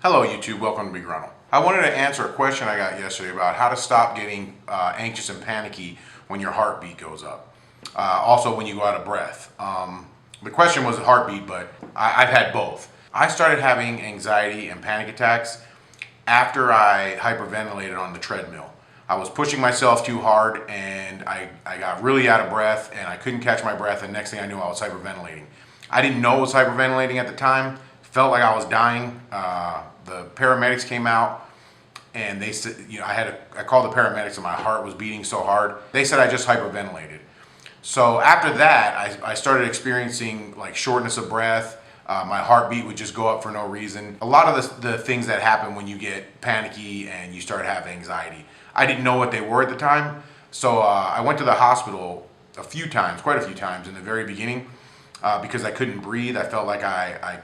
Hello YouTube, welcome to Big Ronald. I wanted to answer a question I got yesterday about how to stop getting anxious and panicky when your heartbeat goes up. Also when you go out of breath. The question was heartbeat, but I've had both. I started having anxiety and panic attacks after I hyperventilated on the treadmill. I was pushing myself too hard and I got really out of breath and I couldn't catch my breath, and next thing I knew I was hyperventilating. I didn't know I was hyperventilating at the time. Felt like I was dying. The paramedics came out and they said, I called the paramedics and my heart was beating so hard. They said I just hyperventilated. So after that, I started experiencing like shortness of breath. My heartbeat would just go up for no reason. A lot of the things that happen when you get panicky and you start having anxiety, I didn't know what they were at the time. So I went to the hospital quite a few times in the very beginning because I couldn't breathe. I felt like I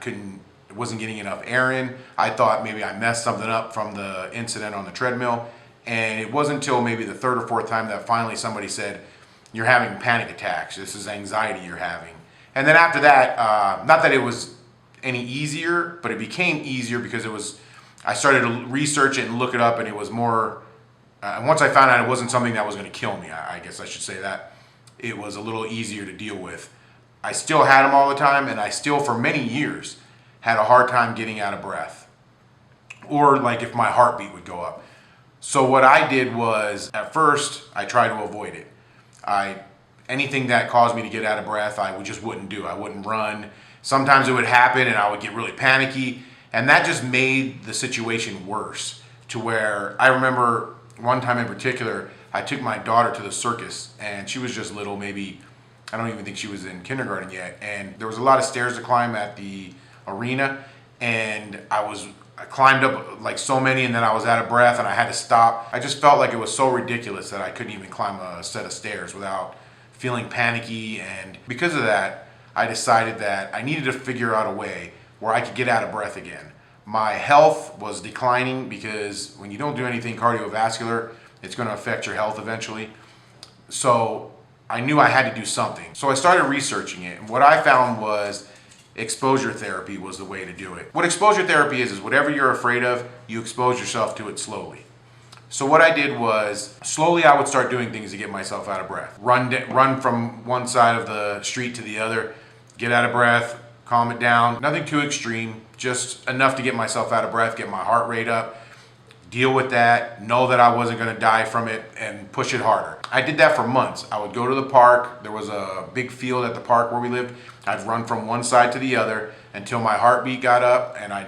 wasn't getting enough air in. I thought maybe I messed something up from the incident on the treadmill. And it wasn't until maybe the third or fourth time that finally somebody said, "You're having panic attacks. This is anxiety you're having." And then after that, not that it was any easier, but it became easier because I started to research it and look it up, and it was more, once I found out it wasn't something that was gonna kill me, I guess I should say that, it was a little easier to deal with. I still had them all the time, and I still, for many years, had a hard time getting out of breath, or like if my heartbeat would go up. So what I did was, at first, I tried to avoid it. Anything that caused me to get out of breath, I just wouldn't do. I wouldn't run. Sometimes it would happen and I would get really panicky, and that just made the situation worse, to where I remember one time in particular, I took my daughter to the circus, and she was just little, maybe, I don't even think she was in kindergarten yet, and there was a lot of stairs to climb at the arena, and I climbed up like so many, and then I was out of breath and I had to stop. I just felt like it was so ridiculous that I couldn't even climb a set of stairs without feeling panicky, and because of that, I decided that I needed to figure out a way where I could get out of breath again. My health was declining because when you don't do anything cardiovascular, it's going to affect your health eventually. So I knew I had to do something. So I started researching it, and what I found was exposure therapy was the way to do it. What exposure therapy is whatever you're afraid of, you expose yourself to it slowly. So what I did was, slowly I would start doing things to get myself out of breath. Run from one side of the street to the other, get out of breath, calm it down. Nothing too extreme, just enough to get myself out of breath, get my heart rate up, deal with that, know that I wasn't gonna die from it, and push it harder. I did that for months. I would go to the park. There was a big field at the park where we lived. I'd run from one side to the other until my heartbeat got up, and I'd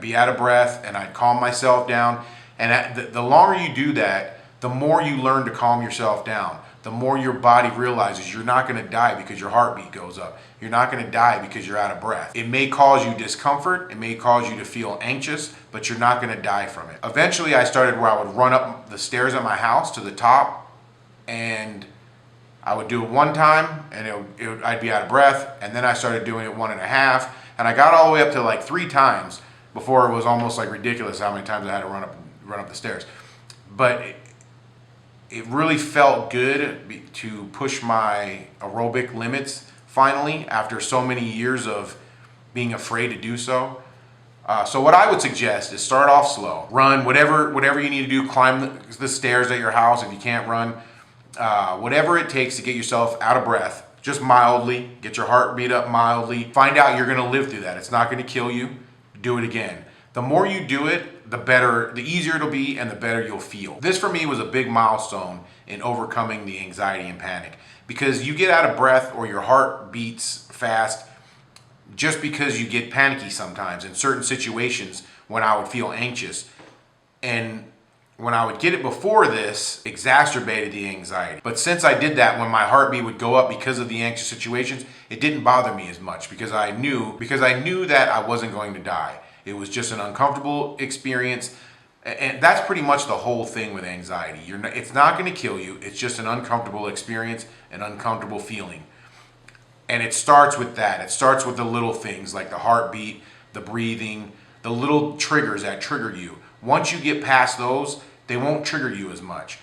be out of breath, and I'd calm myself down. And the longer you do that, the more you learn to calm yourself down. The more your body realizes you're not gonna die because your heartbeat goes up. You're not gonna die because you're out of breath. It may cause you discomfort, it may cause you to feel anxious, but you're not gonna die from it. Eventually I started where I would run up the stairs at my house to the top, and I would do it one time and I'd be out of breath, and then I started doing it 1.5, and I got all the way up to like 3 times before it was almost like ridiculous how many times I had to run up the stairs. But it really felt good to push my aerobic limits finally after so many years of being afraid to do so. So what I would suggest is start off slow. Run, whatever you need to do, climb the stairs at your house if you can't run. Whatever it takes to get yourself out of breath, just mildly, get your heartbeat up mildly. Find out you're gonna live through that. It's not gonna kill you. Do it again. The more you do it, the easier it'll be and the better you'll feel. This for me was a big milestone in overcoming the anxiety and panic, because you get out of breath or your heart beats fast just because you get panicky sometimes in certain situations when I would feel anxious. And when I would get it before this, exacerbated the anxiety. But since I did that, when my heartbeat would go up because of the anxious situations, it didn't bother me as much because I knew that I wasn't going to die. It was just an uncomfortable experience. And that's pretty much the whole thing with anxiety. It's not going to kill you. It's just an uncomfortable experience, an uncomfortable feeling. And it starts with that. It starts with the little things like the heartbeat, the breathing, the little triggers that trigger you. Once you get past those, they won't trigger you as much.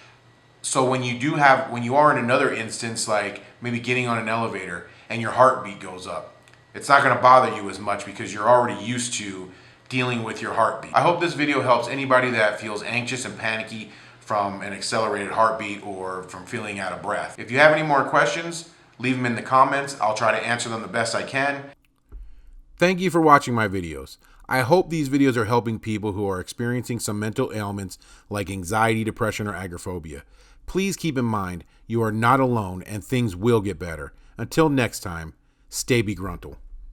So when you are in another instance, like maybe getting on an elevator and your heartbeat goes up, it's not going to bother you as much because you're already used to dealing with your heartbeat. I hope this video helps anybody that feels anxious and panicky from an accelerated heartbeat or from feeling out of breath. If you have any more questions, leave them in the comments. I'll try to answer them the best I can. Thank you for watching my videos. I hope these videos are helping people who are experiencing some mental ailments like anxiety, depression, or agoraphobia. Please keep in mind, you are not alone and things will get better. Until next time, stay begruntled.